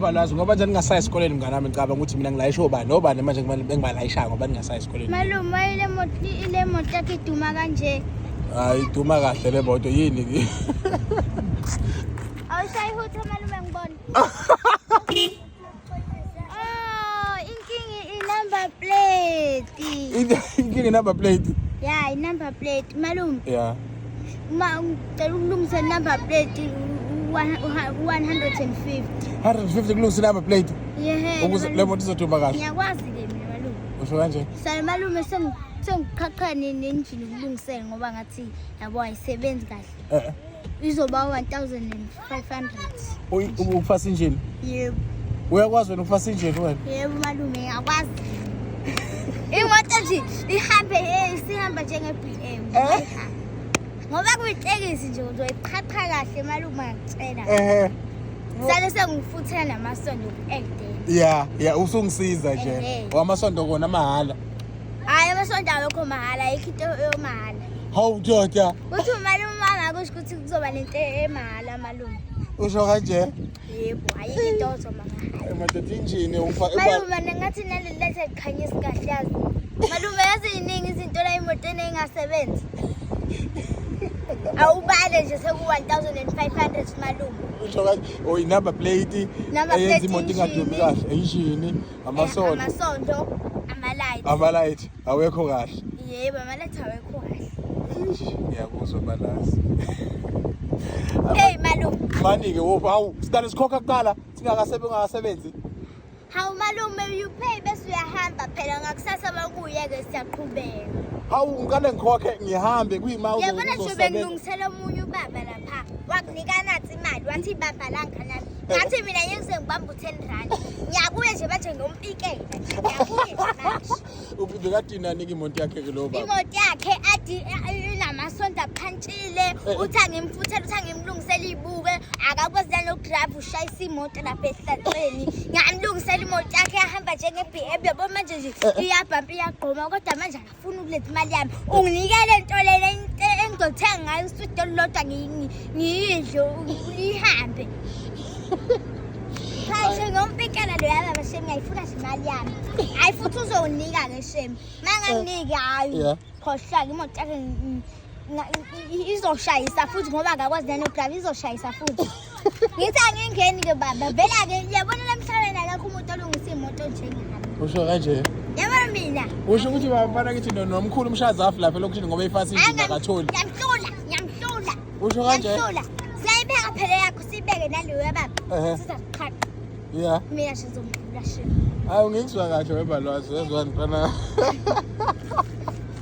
Balwazi ngoba nje ningasayi esikoleni mngani wami ngicabanga ukuthi mina ngilayisha obani nobani manje bengibalayisha ngoba ningasayi esikoleni. Malume ile moto yakhe iduma kanje. Hayi iduma kahle le moto yini? Awusayihutha malume ngibona. Inkingi i-number plate. Inkingi number plate. Yeah, i-number plate malume. Yeah. Uma ngicela ukulungisa number plate 150. 150 kulungisa number plate. Yeah. Ukuze le moto izoduma kahle. Ngiyakwazi ke mina malume. Usho kanje? Sale malume sengiqhaqha nenjini ukulungisela ngoba ngathi yabo ayisebenzi kahle. Izoba 1500. Ukufasa injini? Yebo. Uyakwazi wena ukufasa injini wena? Yebo malume ngiyakwazi. Imoto nje ihamba njenge-BM. Ngoba kuyitekisi nje uzoyiqhaqha kahle malume ngicela. Sale sengifuthela namasondo ku-Egden. Yeah, usungisiza nje. Wamasondo kona mahala. Hayi amasondo awekho mahala, ayikho into yomahala. Hawu Joda. Uthi malume angakusho ukuthi kuzoba nento emahala malume. Usho kanje? Yebo, ayikho into ozomahala. Madoda injini ufaka Malume ngathi naleli lethe likhanyisa kahle yazi. Malume yazi iningi izinto la emotweni engasebenzi. Awubale nje seku-1500 malume. Usho kanje number plate eyenza imoto ingadumi kahle injini amasondo amalight awekho kahle. Yebo amalight awekho kahle. Ngiyakuzwa balazi. Hey malume Mani ke wopha hawu sidale sikhokha kuqala singakasebenzi. Hawu malume you pay bese uyahamba phela ngakusasa bakuyeke siyaqhubeka. Hawu ngikale ngikhokhe ngihambe kuyimali yabona nje bengilungisela omunye ubaba lapha wakunika nathi imali wathi baba langanani ngathi mina ngiyengibamba u10 rand ngiyabuye nje bathi ngompikela ngiyabuye manje ubekade inanike imoto yakhe ke lo baba imoto yakhe athi inamasondo aphantshile uthi angimfuthela uthi angimlungisela ibuke akakwazi nokudrive ushayisa imoto lapha ehlathweni ngiyamlungisela imoto yakhe ahamba njenge-BM yabo manje nje iyabhampa iyagqoma kodwa manje akafuna ukuletha imali yami unginikele into lena engizothenga ngayo iswidi olulodwa ngiyidle ulihambe hayi ngompikela lo yaba bashem ngiyayifuna nje imali yami hayi futhi uzowunika ke shem manganginiki hayi khohlaka imoto yakhe izoshayisa futhi ngoba akakwazi nokudrive izoshayisa futhi ngithi angingeni ke baba vela ke yabona lamhlabeni akakho umuntu olungisa imoto njengami usho kanje yabona mina usho ukuthi bafana kithi nomkhulu umshazafu lapha lokuthi ngoba ifasi injini akatholi ngiyamhlula usho kanje siyayibeka phela yakho sibeke naleyo baba sizaqhaqha mina sizomdlula shem hayi ngizwa kahle webalwazi wezwa ntwana